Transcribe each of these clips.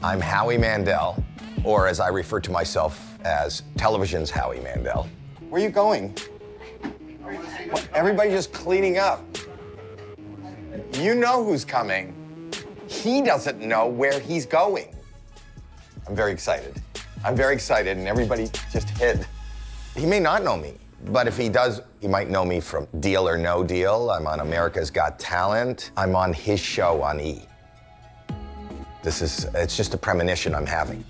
I'm Howie Mandel, or as I refer to myself as television's Howie Mandel. Where are you going? What? Everybody just cleaning up. You know who's coming. He doesn't know where he's going. I'm very excited. I'm very excited, and everybody just hid. He may not know me, but if he does, he might know me from Deal or No Deal. I'm on America's Got Talent. I'm on his show on E! It's just a premonition I'm having.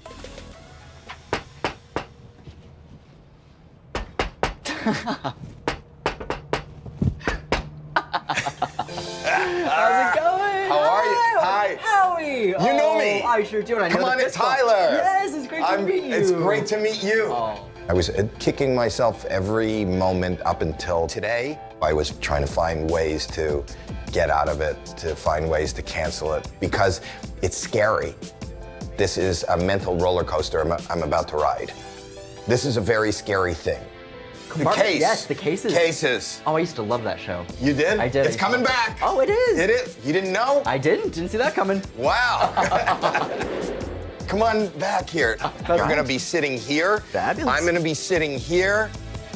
How's it going? How are you? Hi. Howie. You know me. I sure do. And I know Come on, the it's fist bump. Tyler. Yes, it's great to meet you. It's great to meet you. Oh. I was kicking myself every moment up until today. I was trying to find ways to get out of it, to find ways to cancel it, because it's scary. This is a mental roller coaster I'm about to ride. This is a very scary thing. The case. Yes, the cases. Cases. Oh, I used to love that show. You did? I did. It's coming back. Oh, it is. It is. You didn't know? I didn't see that coming. Wow. Come on back here. You're gonna be sitting here. Fabulous. I'm gonna be sitting here.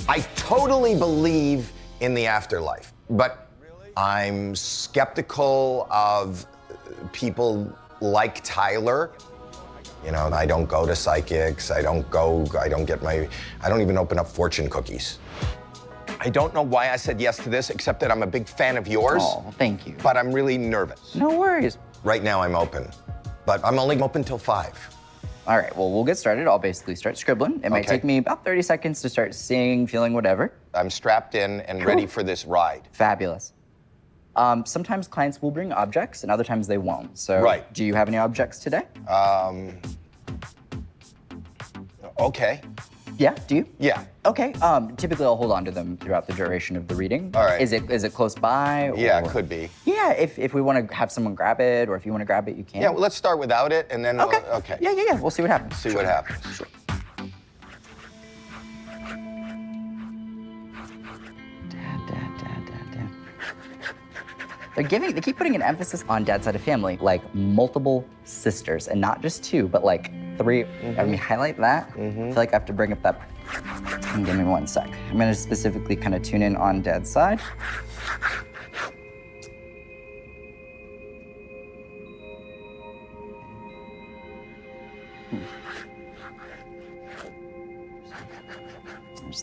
I totally believe in the afterlife, but I'm skeptical of people like Tyler. You know, I don't go to psychics. I don't even open up fortune cookies. I don't know why I said yes to this, except that I'm a big fan of yours. Oh, thank you. But I'm really nervous. No worries. Right now I'm open, but I'm only open till 5. All right, well, we'll get started. I'll basically start scribbling. It might take me about 30 seconds to start seeing, feeling, whatever. I'm strapped in and ready for this ride. Fabulous. Sometimes clients will bring objects and other times they won't. So Right. Do you have any objects today? Okay. Yeah, do you? Yeah. Okay, typically I'll hold on to them throughout the duration of the reading. All right. Is it close by? Yeah, or- it could be. Yeah, if we want to have someone grab it, or if you want to grab it, you can. Yeah, well, let's start without it, and then Okay. okay. Yeah. We'll see what happens. See what happens. Sure. Dad. They keep putting an emphasis on dad's side of family, like multiple sisters, and not just 2, but like 3. I mean, highlight that. I feel like I have to bring up that. Give me 1 sec. I'm gonna specifically kind of tune in on dad's side.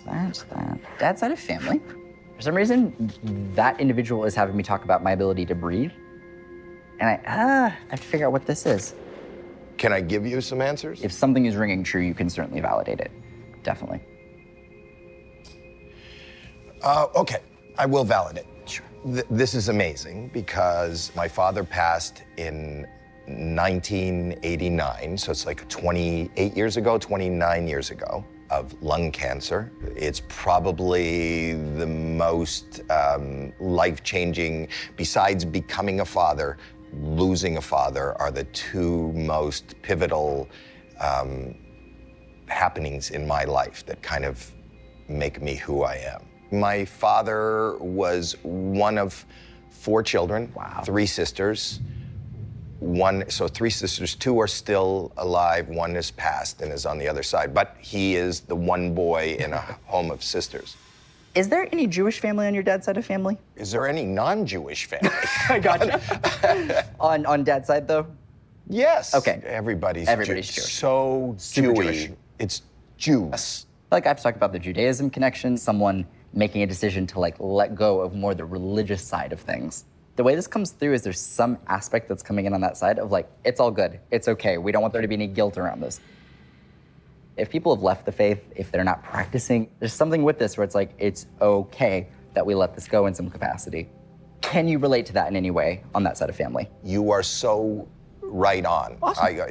There's that. Dad's side of family. For some reason, that individual is having me talk about my ability to breathe. And I have to figure out what this is. Can I give you some answers? If something is ringing true, you can certainly validate it. Definitely. Okay, I will validate. Sure. This is amazing because my father passed in 1989, so it's like 28 years ago, 29 years ago, of lung cancer. It's probably the most life-changing, besides becoming a father, losing a father are the 2 most pivotal happenings in my life that kind of make me who I am. My father was one of 4 children. Wow. 3 sisters. 3 sisters, 2 are still alive, 1 is passed and is on the other side, but he is the one boy in a home of sisters. Is there any Jewish family on your dad's side of family? Is there any non-Jewish family? I gotcha. on dad's side, though? Yes. Okay. Everybody's Jewish. So Super Jewy. Jewish. It's Jews. Like I've talked about the Judaism connection, someone making a decision to like let go of more the religious side of things. The way this comes through is there's some aspect that's coming in on that side of like, it's all good, it's okay. We don't want there to be any guilt around this. If people have left the faith, if they're not practicing, there's something with this where it's like, it's okay that we let this go in some capacity. Can you relate to that in any way on that side of family? You are so right on. Awesome.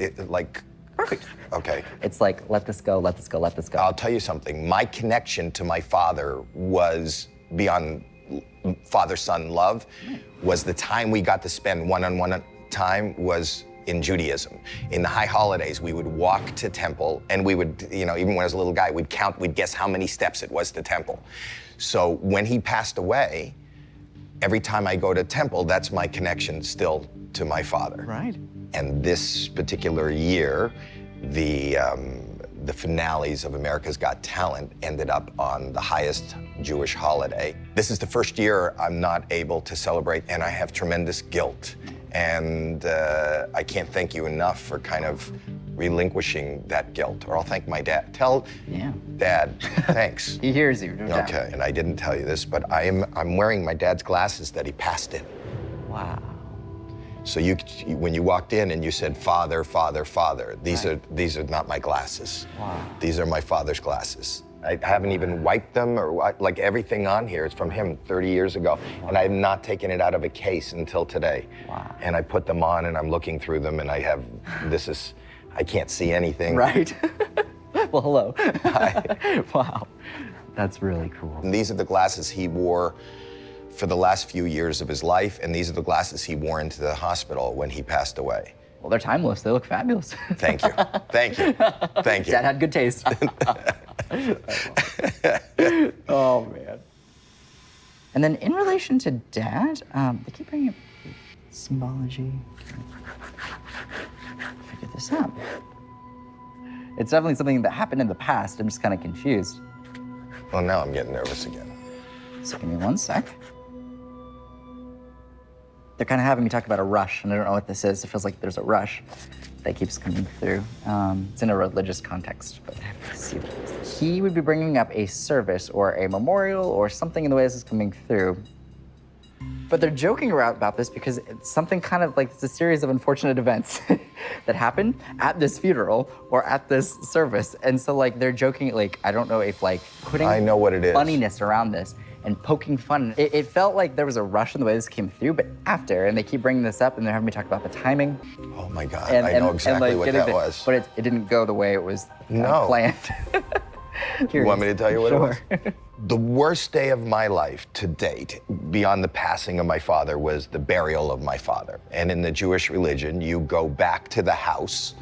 Perfect. Okay. It's like, let this go, let this go, let this go. I'll tell you something. My connection to my father was beyond father-son love, was the time we got to spend one-on-one time was in Judaism. In the high holidays, we would walk to temple, and we would, even when I was a little guy, we'd guess how many steps it was to temple. So when he passed away, every time I go to temple, that's my connection still to my father. Right. And this particular year, the finales of America's Got Talent ended up on the highest Jewish holiday. This is the first year I'm not able to celebrate, and I have tremendous guilt. And I can't thank you enough for kind of relinquishing that guilt, or I'll thank my dad. Tell Dad, thanks. He hears you, no doubt. Okay, and I didn't tell you this, but I'm wearing my dad's glasses that he passed in. Wow. So when you walked in and you said, Father, Father, Father, these are not my glasses. Wow. These are my father's glasses. I haven't even wiped them or like everything on here is from him 30 years ago. Wow. And I have not taken it out of a case until today. Wow. And I put them on and I'm looking through them and I can't see anything. Right. Well, hello. Hi. Wow. That's really cool. And these are the glasses he wore for the last few years of his life, and these are the glasses he wore into the hospital when he passed away. Well, they're timeless. They look fabulous. Thank you. Thank you. Thank you. Dad had good taste. Oh, man. And then in relation to Dad, they keep bringing up symbology. Figure this out. It's definitely something that happened in the past. I'm just kind of confused. Well, now I'm getting nervous again. So give me one sec. They're kind of having me talk about a rush, and I don't know what this is. It feels like there's a rush that keeps coming through. It's in a religious context, but I have to see what it is. He would be bringing up a service or a memorial or something in the way this is coming through. But they're joking around about this because it's something kind of like it's a series of unfortunate events that happen at this funeral or at this service. And so like they're joking, like, I don't know if like putting I know what it is. funniness around this and poking fun. It felt like there was a rush in the way this came through, but after, and they keep bringing this up and they're having me talk about the timing. Oh my God, I know exactly what that was. But it didn't go the way it was planned. You want me to tell you what it was? Sure. The worst day of my life to date, beyond the passing of my father, was the burial of my father. And in the Jewish religion, you go back to the house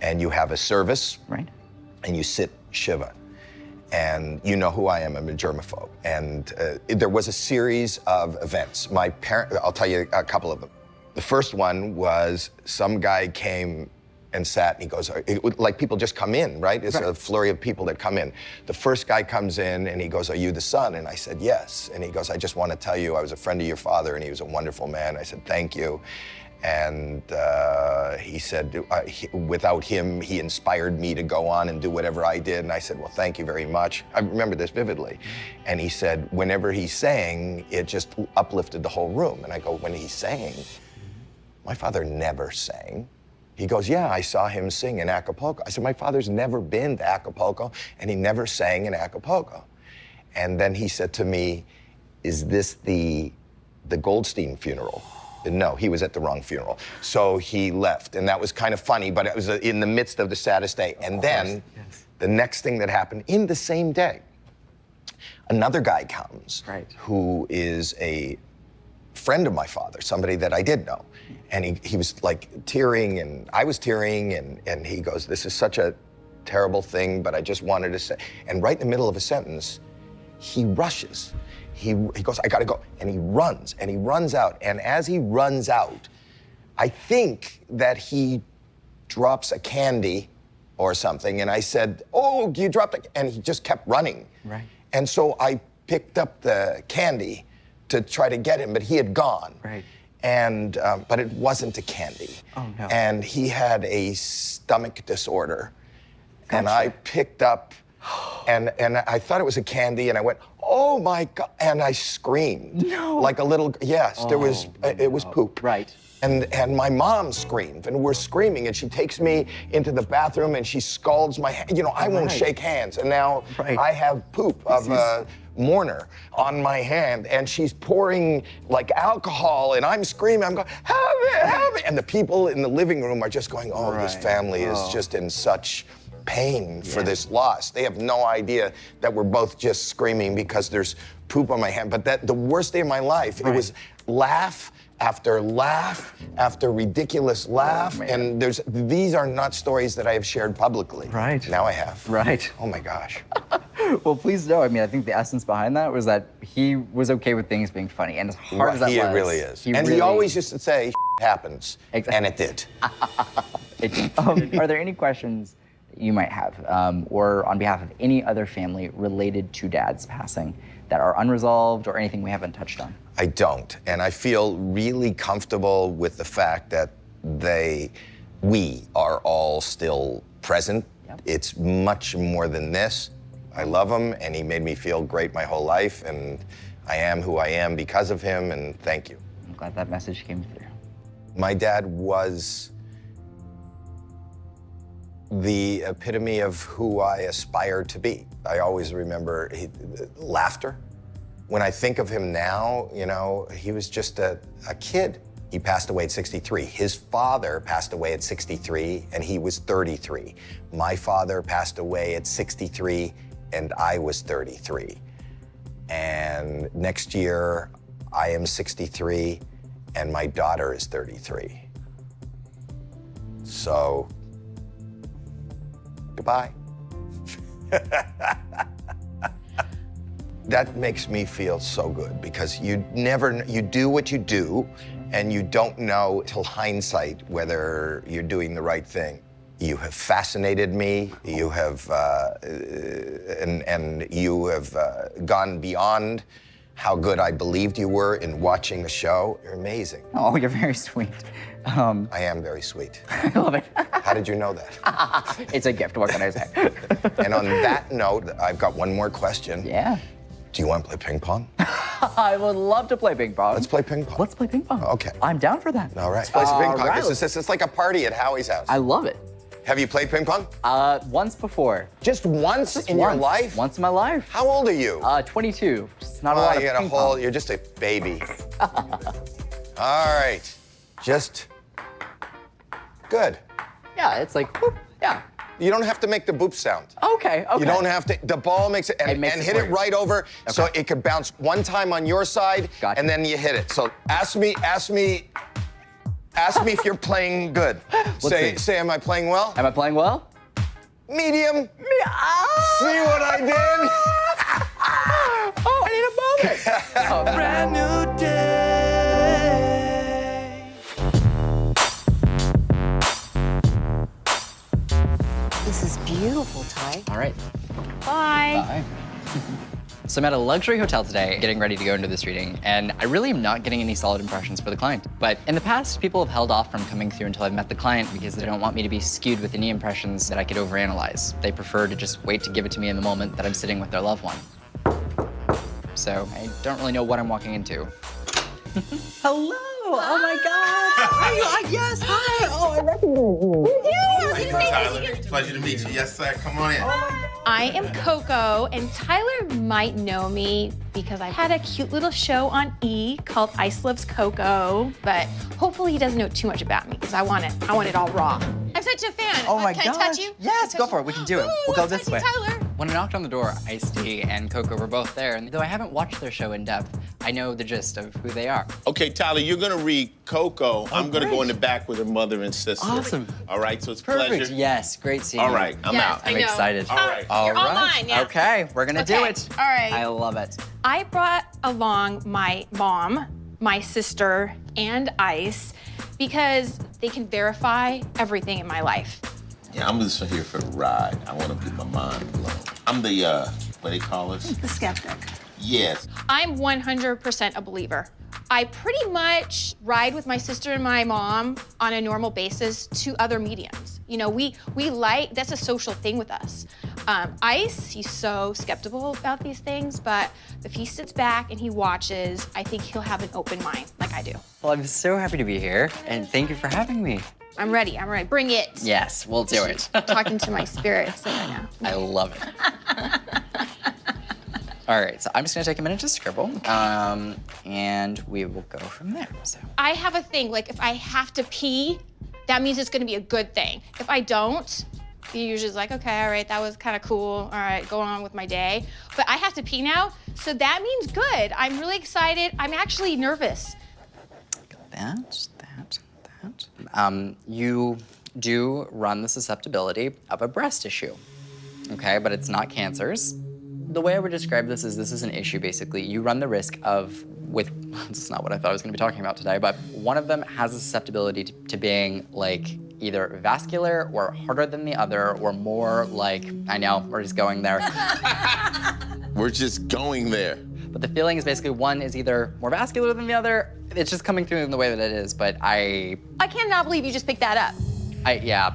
and you have a service, right? And you sit Shiva. And you know who I am, I'm a germaphobe. And there was a series of events. My parent, I'll tell you a couple of them. The first one was some guy came and sat and he goes, like people just come in, right? It's a flurry of people that come in. The first guy comes in and he goes, are you the son? And I said, yes. And he goes, I just want to tell you I was a friend of your father and he was a wonderful man. I said, thank you. And he said, without him, he inspired me to go on and do whatever I did. And I said, well, thank you very much. I remember this vividly. And he said, whenever he sang, it just uplifted the whole room. And I go, when he sang? My father never sang. He goes, yeah, I saw him sing in Acapulco. I said, my father's never been to Acapulco, and he never sang in Acapulco. And then he said to me, is this the Goldstein funeral? No, he was at the wrong funeral. So he left, and that was kind of funny, but it was in the midst of the saddest day. And then the next thing that happened in the same day, another guy comes who is a friend of my father, somebody that I did know. And he was like tearing, and I was tearing, and he goes, this is such a terrible thing, but I just wanted to say. And right in the middle of a sentence, he rushes. He goes, I gotta go. And he runs out. And as he runs out, I think that he drops a candy or something. And I said, oh, you dropped it. And he just kept running. Right. And so I picked up the candy to try to get him, but he had gone. Right. And, but it wasn't a candy. Oh, no. And he had a stomach disorder. Gotcha. And I picked up, and I thought it was a candy, and I went, oh my God, and I screamed. No. Like a little, yes, there was, it was poop. Right. And my mom screamed, and we're screaming, and she takes me into the bathroom, and she scalds my hand. You know, I won't shake hands, and now I have poop of a mourner on my hand, and she's pouring like alcohol, and I'm screaming, I'm going, help me, help me. And the people in the living room are just going, oh, this family is just in such pain for this loss. They have no idea that we're both just screaming because there's poop on my hand. But the worst day of my life, it was laugh after ridiculous laugh. And these are not stories that I have shared publicly. Right. Now I have. Right. Oh my gosh. Well, please know, I mean, I think the essence behind that was that he was okay with things being funny. And as hard as that He was, really is. He He always used to say, happens. Exactly. And it did. Are there any questions that you might have, or on behalf of any other family related to Dad's passing that are unresolved or anything we haven't touched on? I don't. And I feel really comfortable with the fact that we are all still present. Yep. It's much more than this. I love him, and he made me feel great my whole life, and I am who I am because of him, and thank you. I'm glad that message came through. My dad was the epitome of who I aspired to be. I always remember laughter. When I think of him now, you know, he was just a kid. He passed away at 63. His father passed away at 63, and he was 33. My father passed away at 63, and I was 33. And next year, I am 63, and my daughter is 33. So, goodbye. That makes me feel so good because you do what you do, and you don't know till hindsight whether you're doing the right thing. You have fascinated me. You have, and you have gone beyond how good I believed you were in watching the show. You're amazing. Oh, you're very sweet. I am very sweet. I love it. How did you know that? It's a gift, what can I say? And on that note, I've got one more question. Yeah. Do you want to play ping pong? I would love to play ping pong. Let's play ping pong. Let's play ping pong. Okay. I'm down for that. All right. Let's play some ping pong. Right. It's like a party at Howie's house. I love it. Have you played ping pong? Once before. Just once in your life? Once in my life. How old are you? 22. Just not a lot of you got a ping whole, pong. you're just a baby. All right. Just good. Yeah, it's like, whoop, yeah. You don't have to make the boop sound. Okay. You don't have to, the ball makes it, and hit it right over so it could bounce one time on your side, Gotcha. and then you hit it. So ask me if you're playing good. Say, am I playing well? Am I playing well? Medium. See what I did? Oh, I need a moment. Brand new day. This is beautiful, Ty. All right. Bye. Bye. So I'm at a luxury hotel today, getting ready to go into this reading, and I really am not getting any solid impressions for the client. But in the past, people have held off from coming through until I've met the client because they don't want me to be skewed with any impressions that I could overanalyze. They prefer to just wait to give it to me in the moment that I'm sitting with their loved one. So I don't really know what I'm walking into. Hello! Oh my God! Yes, hi. Oh, I recognize you. Tyler, pleasure to meet you. Yes, sir. Come on in. I am Coco, and Tyler might know me because I had a cute little show on E called Ice Loves Coco, but hopefully he doesn't know too much about me because I want it all raw. I'm such a fan. Oh my Can gosh. I touch you? Yes, go for it. We can do it. We'll go this way. Tyler. When I knocked on the door, Ice-T and Coco were both there, and though I haven't watched their show in depth, I know the gist of who they are. Okay, Tyler, you're gonna read Coco. I'm gonna go in the back with her mother and sister. Awesome. All right, so it's Perfect. pleasure. Yes, great seeing All you. right, I'm Yes, out. I I'm know. excited. All right. You're all mine, yeah. Okay, we're gonna do Okay, it. all right. I love it. I brought along my mom, my sister, and Ice because they can verify everything in my life. Yeah, I'm just here for the ride. I want to get my mind blown. I'm the, what they call us? The skeptic. Yes. I'm 100% a believer. I pretty much ride with my sister and my mom on a normal basis to other mediums. You know, we like, that's a social thing with us. Ice, he's so skeptical about these things, but if he sits back and he watches, I think he'll have an open mind, like I do. Well, I'm so happy to be here, and thank you for having me. I'm ready, bring it. Yes, we'll do it. Talking to my spirits right now. I love it. All right, so I'm just gonna take a minute to scribble, and we will go from there, so. I have a thing, like if I have to pee, that means it's gonna be a good thing. If I don't, he usually is like, okay, all right, that was kind of cool. All right, go on with my day. But I have to pee now, so that means good. I'm really excited. I'm actually nervous. That. You do run the susceptibility of a breast issue, okay? But it's not cancers. The way I would describe this is an issue, basically. You run the risk of, this is not what I thought I was gonna be talking about today, but one of them has a susceptibility to being like either vascular or harder than the other, or more like, I know, we're just going there. We're just going there. But the feeling is basically one is either more vascular than the other. It's just coming through in the way that it is, but I cannot believe you just picked that up. Yeah.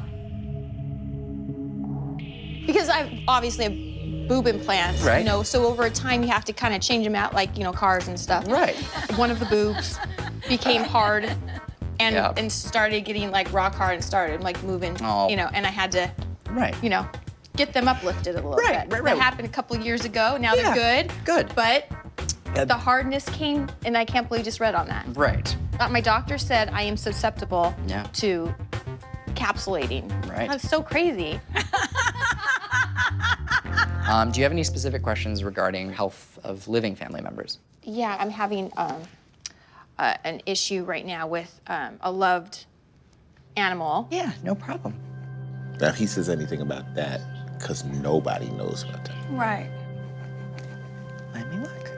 Because I've obviously have boob implants, Right. you know, so over time you have to kind of change them out, like, you know, cars and stuff. Right. One of the boobs became hard and Yeah. and started getting like rock hard and started like moving, Oh. you know, and I had to, Right. you know, get them uplifted a little Right, bit. right. That happened a couple of years ago. Now Yeah, they're good. good. But Yeah. the hardness came, and I can't believe you just read on that. Right. My doctor said I am susceptible Yeah. to capsulating. Right. That's so crazy. Do you have any specific questions regarding health of living family members? Yeah, I'm having an issue right now with a loved animal. Yeah, no problem. Now, if he says anything about that, because nobody knows about that. Right. Let me look.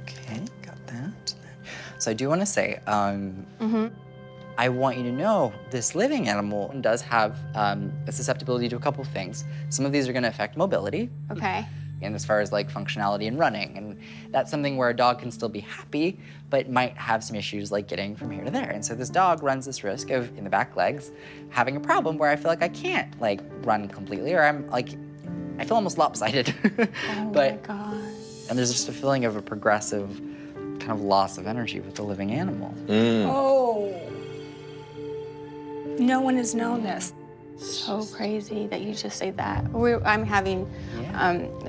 Okay, got that. So I do want to say, I want you to know this living animal does have a susceptibility to a couple things. Some of these are going to affect mobility, Okay. and as far as like functionality and running, and that's something where a dog can still be happy, but might have some issues like getting from here to there. And so this dog runs this risk of, in the back legs, having a problem where I feel like I can't like run completely, or I'm like, I feel almost lopsided. Oh but, my God. And there's just a feeling of a progressive kind of loss of energy with the living animal. Oh. No one has known this. So crazy that you just say that. I'm having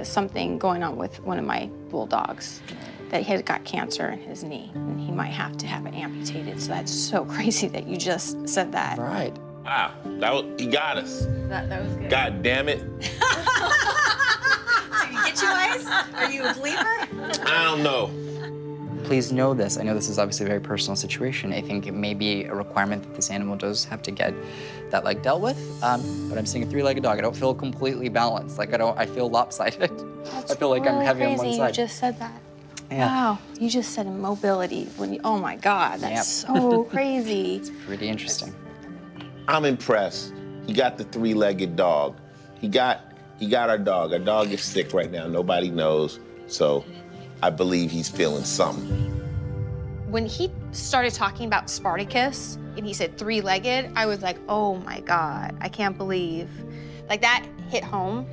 something going on with one of my bulldogs that he has got cancer in his knee, and he might have to have it amputated. So that's so crazy that you just said that. Right. Wow, he got us. That was good. God damn it. Did he get you, Ice? Are you a believer? I don't know. Please know this. I know this is obviously a very personal situation. I think it may be a requirement that this animal does have to get that leg dealt with. But I'm seeing a three-legged dog. I don't feel completely balanced. Like I feel lopsided. That's I feel like I'm really heavy on crazy one you side. just said that. Yeah. Wow, you just said mobility. Oh my God, that's Yep. so crazy. Pretty interesting. I'm impressed. He got the three-legged dog. He got our dog. Our dog is sick right now. Nobody knows. So I believe he's feeling something. When he started talking about Spartacus and he said three-legged, I was like, oh my God, I can't believe. Like that hit home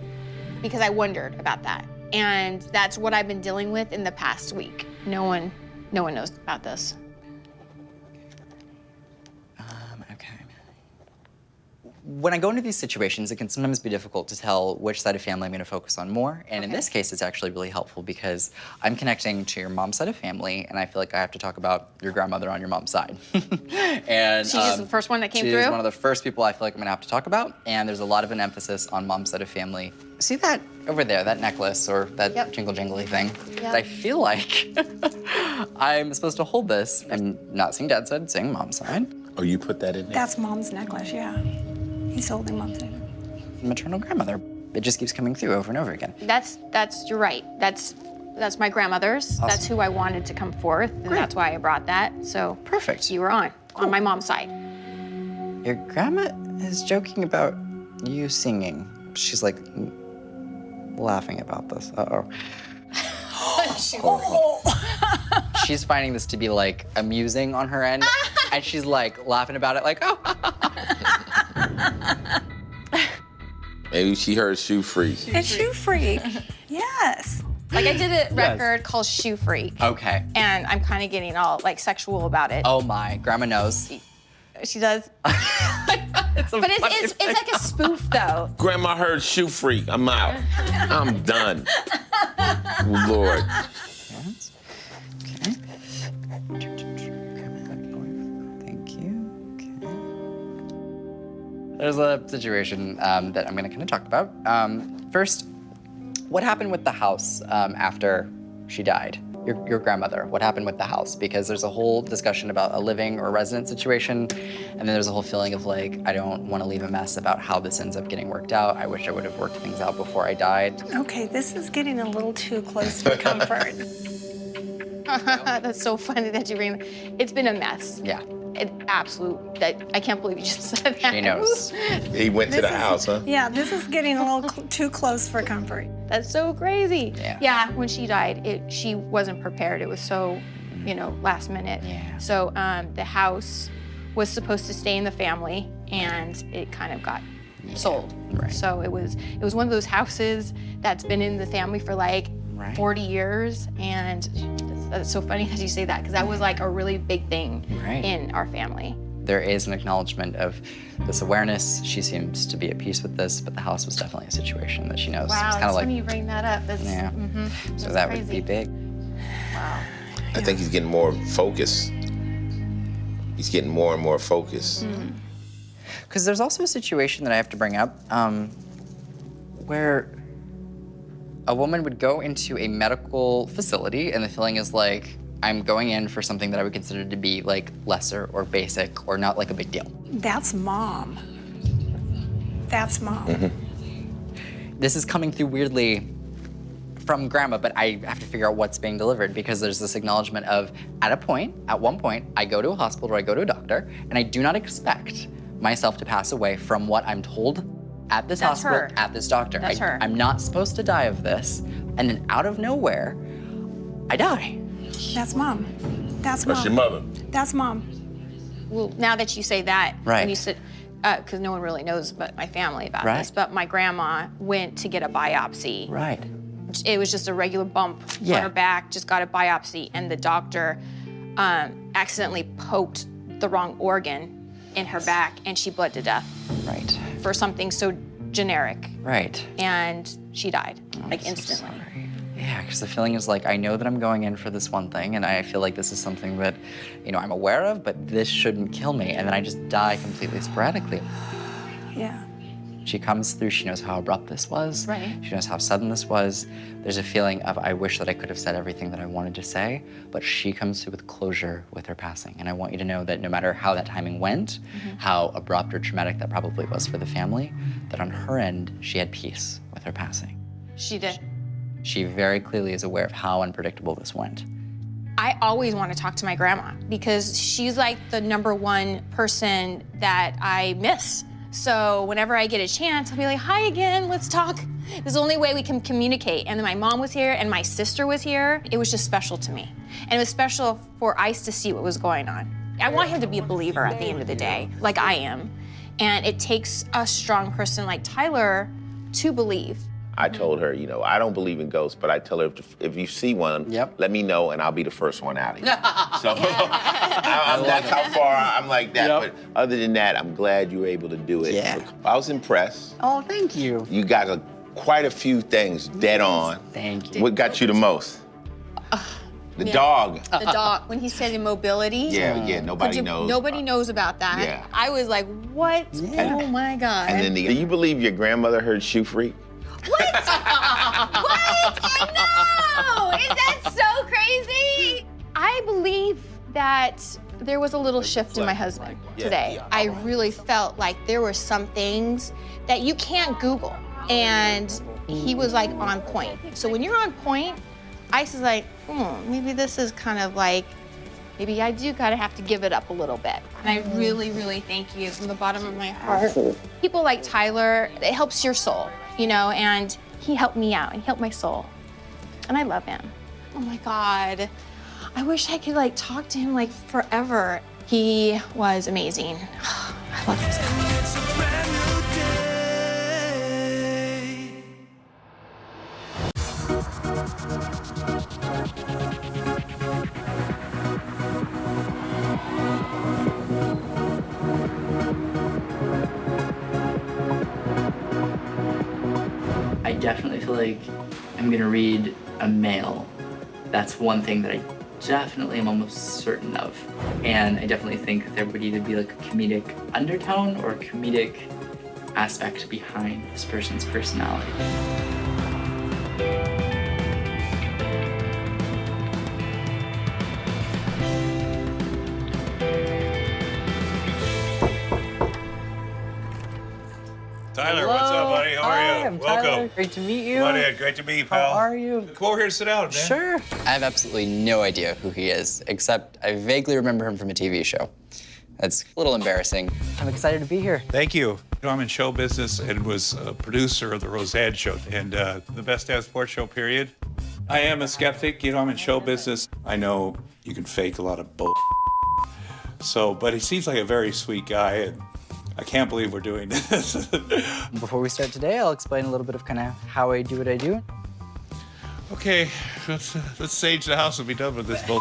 because I wondered about that. And that's what I've been dealing with in the past week. No one knows about this. Okay. When I go into these situations, it can sometimes be difficult to tell which side of family I'm going to focus on more. And in this case, it's actually really helpful because I'm connecting to your mom's side of family, and I feel like I have to talk about your grandmother on your mom's side. And She's the first one that came she's through? one of the first people I feel like I'm going to have to talk about, and there's a lot of an emphasis on mom's side of family. See that over there, that necklace or that jingle-jingly thing? Yep. I feel like I'm supposed to hold this. I'm not seeing dad's side, I'm seeing mom's side. Oh, you put that in there? That's Mom's necklace, yeah. He's holding Mom's necklace. Maternal grandmother. It just keeps coming through over and over again. You're right. That's my grandmother's. Awesome. That's who I wanted to come forth, and that's why I brought that. So Perfect. you were on my mom's side. Your grandma is joking about you singing. She's like laughing about this. Uh-oh. She's finding this to be like amusing on her end, and she's like laughing about it like, oh. Maybe she heard Shoe Freak. It's Shoe Freak. Yes. Like I did a record called Shoe Freak, Okay. and I'm kind of getting all like sexual about it. Oh my, grandma knows. She does. It's But it's like a spoof though. Grandma heard Shoe Freak. I'm out. I'm done. Lord. Okay. Thank you. Okay. There's a situation that I'm going to kind of talk about. First, what happened with the house after she died? your grandmother, what happened with the house, because there's a whole discussion about a living or resident situation, and then there's a whole feeling of like, I don't want to leave a mess about how this ends up getting worked out. I wish I would have worked things out before I died. Okay, this is getting a little too close for comfort. That's so funny that you bring. It's been a mess. Yeah, I can't believe you just said that. she knows. He went to the house, huh? Yeah, this is getting a little too close for comfort. That's so crazy. Yeah. When she died, she wasn't prepared. It was so, last minute. Yeah. So the house was supposed to stay in the family, and it kind of got sold. Right. So it was one of those houses that's been in the family for like 40 years, and that's so funny that you say that, because that was like a really big thing in our family. There is an acknowledgement of this awareness. She seems to be at peace with this, but the house was definitely a situation that she knows. Wow, it's it's kind of like, funny you bring that up. That's, so that's that crazy. would be big. Wow. I think he's getting more focused. He's getting more and more focused. Because there's also a situation that I have to bring up where a woman would go into a medical facility and the feeling is like, I'm going in for something that I would consider to be like lesser or basic or not like a big deal. That's mom. That's mom. This is coming through weirdly from grandma, but I have to figure out what's being delivered, because there's this acknowledgement of, at one point, I go to a hospital or I go to a doctor, and I do not expect myself to pass away from what I'm told at this That's hospital, her. at this doctor. That's her. I'm not supposed to die of this, and then out of nowhere, I die. That's mom. That's mom. That's your mother. That's mom. Well, now that you say that, Right. and you said, because no one really knows but my family about Right. this, but my grandma went to get a biopsy. Right. It was just a regular bump Yeah. on her back, just got a biopsy, and the doctor accidentally poked the wrong organ in her back, and she bled to death Right. for something so generic, Right. and she died, like I'm so instantly. sorry. Yeah, because the feeling is like, I know that I'm going in for this one thing, and I feel like this is something that, I'm aware of, but this shouldn't kill me, and then I just die completely sporadically. Yeah. She comes through, she knows how abrupt this was. Right. She knows how sudden this was. There's a feeling of, I wish that I could have said everything that I wanted to say, but she comes through with closure with her passing. And I want you to know that no matter how that timing went, how abrupt or traumatic that probably was for the family, that on her end, she had peace with her passing. She did. She very clearly is aware of how unpredictable this went. I always want to talk to my grandma because she's like the #1 person that I miss. So whenever I get a chance, I'll be like, hi again, let's talk. This is the only way we can communicate. And then my mom was here and my sister was here. It was just special to me. And it was special for Ice to see what was going on. I want him to be a believer at the end of the day, like I am. And it takes a strong person like Tyler to believe. I told her, I don't believe in ghosts, but I tell her if you see one, let me know and I'll be the first one out of here. So that's how far I'm like that. But other than that, I'm glad you were able to do it. Yeah. I was impressed. Oh, thank you. You got quite a few things dead on. Thank you. What got you the most? The dog. The dog, when he said immobility. Yeah, nobody knows. Nobody knows about that. Yeah. I was like, what? Yeah. Oh my God. And then do you believe your grandmother heard Shoe Freak? What? What? No! Is that so crazy? I believe that there was a little shift in my husband today. I really felt like there were some things that you can't Google. And he was like on point. So when you're on point, Ice is like, maybe this is kind of like, maybe I do kind of have to give it up a little bit. And I really, really thank you from the bottom of my heart. People like Tyler, it helps your soul. And he helped me out and he helped my soul. And I love him. Oh my God. I wish I could talk to him forever. He was amazing. I love this guy. I definitely feel like I'm gonna read a male. That's one thing that I definitely am almost certain of. And I definitely think there would either be a comedic undertone or a comedic aspect behind this person's personality. Tyler, what's up, buddy? How are Hi, you? I'm Welcome. Tyler. Great to meet you. Come on in. Great to meet you, pal. How are you? Come over here and sit down, man. Sure. I have absolutely no idea who he is, except I vaguely remember him from a TV show. That's a little embarrassing. I'm excited to be here. Thank you. I'm in show business and was a producer of the Roseanne show and the Best Damn Sports Show, period. I am a skeptic. I'm in show business. I know you can fake a lot of bull. But he seems like a very sweet guy, and I can't believe we're doing this. Before we start today, I'll explain a little bit of kind of how I do what I do. Okay, let's sage the house and be done with this bull.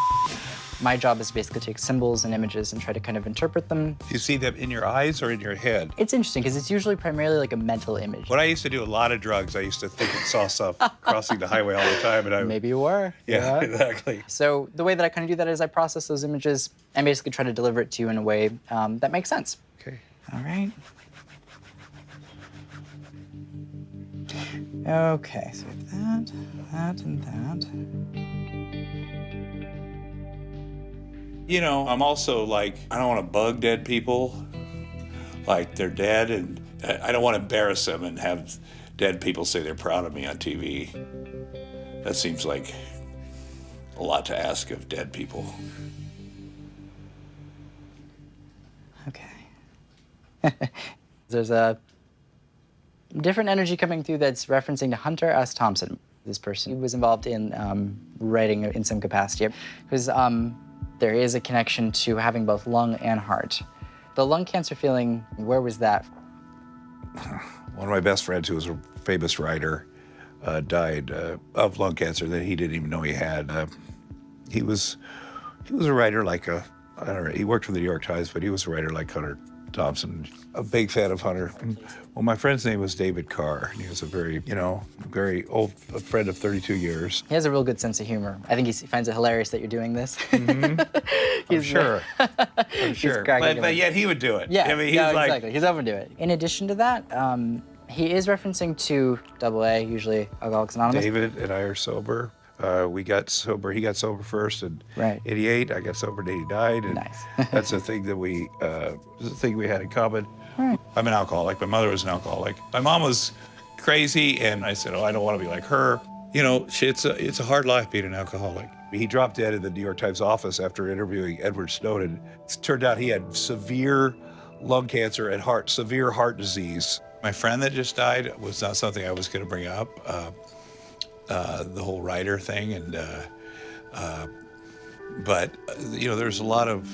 My job is basically to take symbols and images and try to kind of interpret them. Do you see them in your eyes or in your head? It's interesting because it's usually primarily like a mental image. When I used to do a lot of drugs, I used to think I saw stuff crossing the highway all the time, and Maybe you were. Yeah, exactly. So the way that I kind of do that is I process those images and basically try to deliver it to you in a way that makes sense. Okay. All right. Okay, so we have that, and that. I'm also like, I don't want to bug dead people, like they're dead, and I don't want to embarrass them and have dead people say they're proud of me on TV. That seems like a lot to ask of dead people. Okay. There's a different energy coming through that's referencing to Hunter S. Thompson. This person was involved in writing in some capacity because there is a connection to having both lung and heart. The lung cancer feeling, where was that? One of my best friends, who was a famous writer, died of lung cancer that he didn't even know he had. He was a writer like I don't know, he worked for the New York Times, but he was a writer like Hunter Thompson. A big fan of Hunter. Well, my friend's name was David Carr. He was a very old friend of 32 years. He has a real good sense of humor. I think he finds it hilarious that you're doing this. I'm sure. I'm sure. But yet he would do it. Yeah, I mean, he's like, exactly. He's open to it. In addition to that, he is referencing to AA, usually Alcoholics Anonymous. David and I are sober. We got sober. He got sober first in '88. I got sober in '89. And nice. That's a thing that we had in common. Right. I'm an alcoholic. My mother was an alcoholic. My mom was crazy, and I said, "Oh, I don't want to be like her." It's a hard life being an alcoholic. He dropped dead in the New York Times office after interviewing Edward Snowden. It turned out he had severe lung cancer and severe heart disease. My friend that just died was not something I was going to bring up. The whole writer thing, and but there's a lot of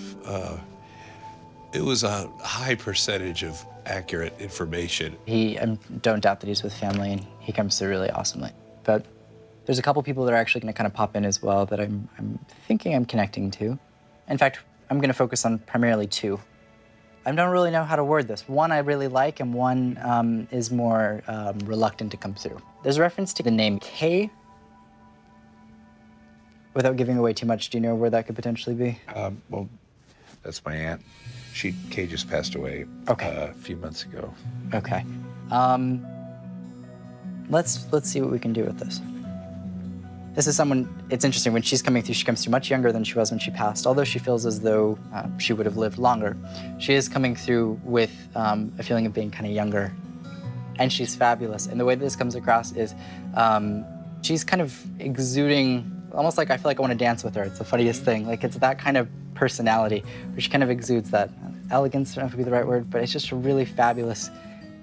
it was a high percentage of accurate information. I don't doubt that he's with family, and he comes through really awesomely. But there's a couple people that are actually going to kind of pop in as well that I'm thinking I'm connecting to. In fact, I'm going to focus on primarily two. I don't really know how to word this. One I really like, and one is more reluctant to come through. There's a reference to the name Kay. Without giving away too much, do you know where that could potentially be? Well, that's my aunt. Kay just passed away a few months ago. Okay. Let's see what we can do with this. This is someone, it's interesting, when she's coming through, she comes through much younger than she was when she passed. Although she feels as though she would have lived longer, she is coming through with a feeling of being kind of younger. And she's fabulous. And the way this comes across is she's kind of exuding, almost like I feel like I want to dance with her. It's the funniest thing. Like, it's that kind of personality where she kind of exudes that elegance, I don't know if it would be the right word, but it's just a really fabulous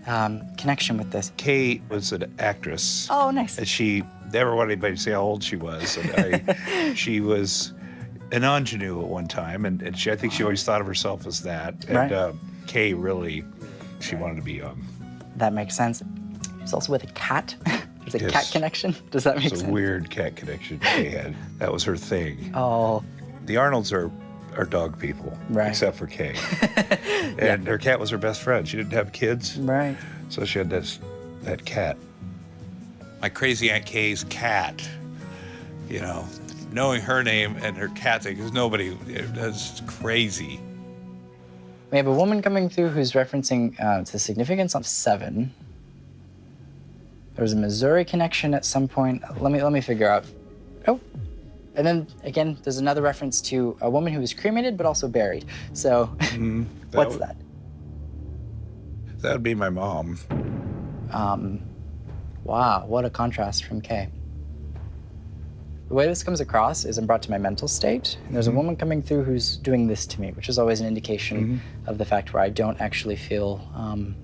connection with this. Kay was an actress. Oh, nice. And she never wanted anybody to say how old she was. And she was an ingenue at one time, and I think she always thought of herself as that. And Kay really, she wanted to be young. That makes sense. She's also with a cat. There's a cat connection. Does that make sense? It's a weird cat connection Kay had. That was her thing. Oh. The Arnolds are dog people, except for Kay. And her cat was her best friend. She didn't have kids. Right. So she had that cat. My crazy Aunt Kay's cat, knowing her name and her cat thing, because nobody, that's crazy. We have a woman coming through who's referencing the significance of 7. There was a Missouri connection at some point. Let me figure out. Oh, and then again, there's another reference to a woman who was cremated but also buried. So, what's that? That would be my mom. Wow, what a contrast from Kay. The way this comes across is I'm brought to my mental state, and there's a woman coming through who's doing this to me, which is always an indication of the fact where I don't actually feel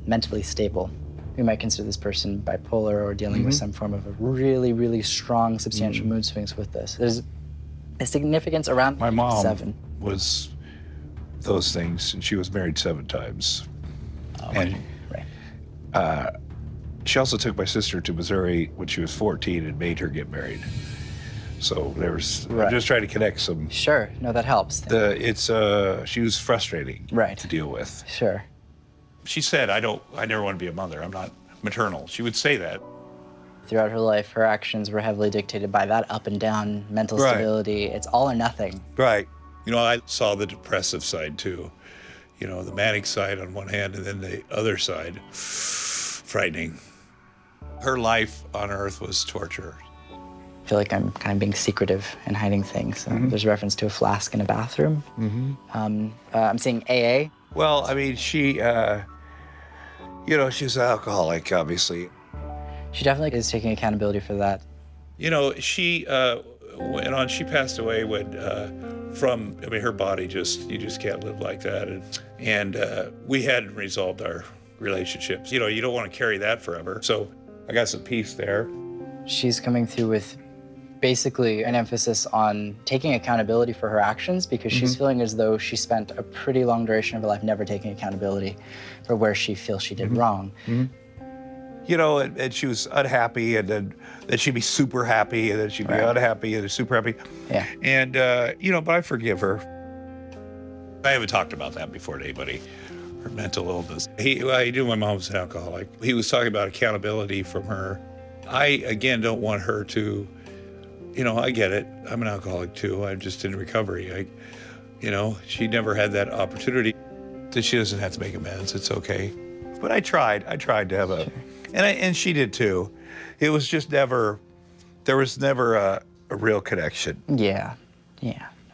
mentally stable. We might consider this person bipolar or dealing with some form of a really, really strong, substantial mood swings with this. There's a significance around My mom 7. was those things, and she was married 7 times. And she also took my sister to Missouri when she was 14 and made her get married. So there was, I'm just trying to connect some. Sure, no, that helps. She was frustrating to deal with. Sure. She said, I never want to be a mother. I'm not maternal. She would say that. Throughout her life, her actions were heavily dictated by that up and down mental stability. It's all or nothing. Right. You know, I saw the depressive side too. You know, the manic side on one hand, and then the other side, frightening. Her life on Earth was torture. I feel like I'm kind of being secretive and hiding things. There's reference to a flask in a bathroom. I'm seeing AA. Well, I mean, she, you know, she's an alcoholic, obviously. She definitely is taking accountability for that. You know, she went on, she passed away when, I mean, her body you just can't live like that. And we hadn't resolved our relationships. You know, you don't want to carry that forever. So I got some peace there. She's coming through with basically an emphasis on taking accountability for her actions because she's feeling as though she spent a pretty long duration of her life never taking accountability for where she feels she did wrong. You know, and she was unhappy, and then she'd be super happy, and then she'd be unhappy, and then super happy. Yeah. And, you know, but I forgive her. I haven't talked about that before to anybody, her mental illness. He knew my mom was an alcoholic. He was talking about accountability from her. I, again, don't want her to, you know, I get it. I'm an alcoholic too. I'm just in recovery. You know, she never had that opportunity. That she doesn't have to make amends. It's okay. But I tried to have and she did too. It was just there was never a real connection. Yeah,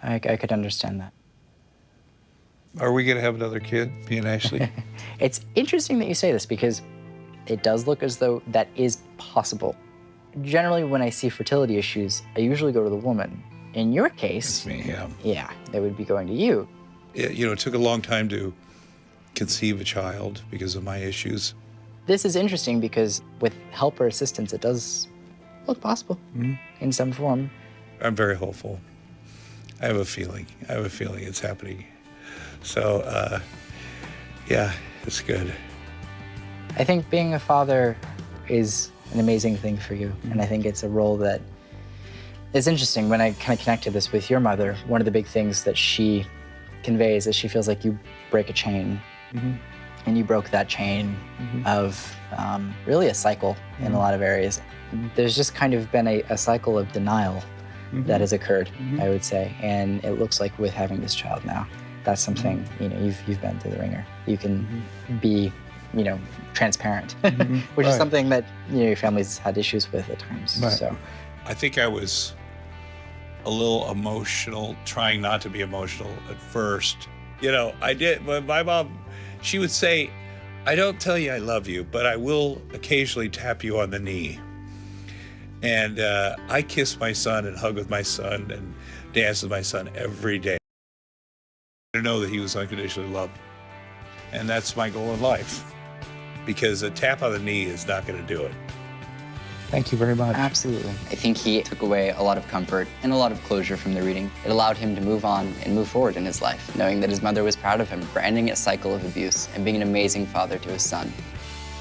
I could understand that. Are we gonna have another kid, me and Ashley? It's interesting that you say this because it does look as though that is possible. Generally, when I see fertility issues, I usually go to the woman. In your case, That's me, yeah, they would be going to you. You know, it took a long time to conceive a child because of my issues. This is interesting because with help or assistance, it does look possible in some form. I'm very hopeful. I have a feeling it's happening. So, yeah, it's good. I think being a father is an amazing thing for you. And I think it's a role that is interesting. When I kind of connected this with your mother, one of the big things that she conveys is she feels like you break a chain. And you broke that chain of really a cycle in a lot of areas. There's just kind of been a cycle of denial that has occurred, I would say. And it looks like with having this child now, that's something, you know, you've been through the ringer. You can be, you know, transparent, which is something that, you know, your family's had issues with at times. So I think I was a little emotional, trying not to be emotional at first. You know, I did, but my mom, she would say, I don't tell you I love you, but I will occasionally tap you on the knee. And I kiss my son and hug with my son and dance with my son every day. To know that he was unconditionally loved. And that's my goal in life. Because a tap on the knee is not going to do it. Thank you very much. Absolutely. I think he took away a lot of comfort and a lot of closure from the reading. It allowed him to move on and move forward in his life, knowing that his mother was proud of him for ending a cycle of abuse and being an amazing father to his son.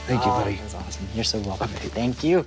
Thank you, buddy. That's awesome. You're so welcome. Thank you.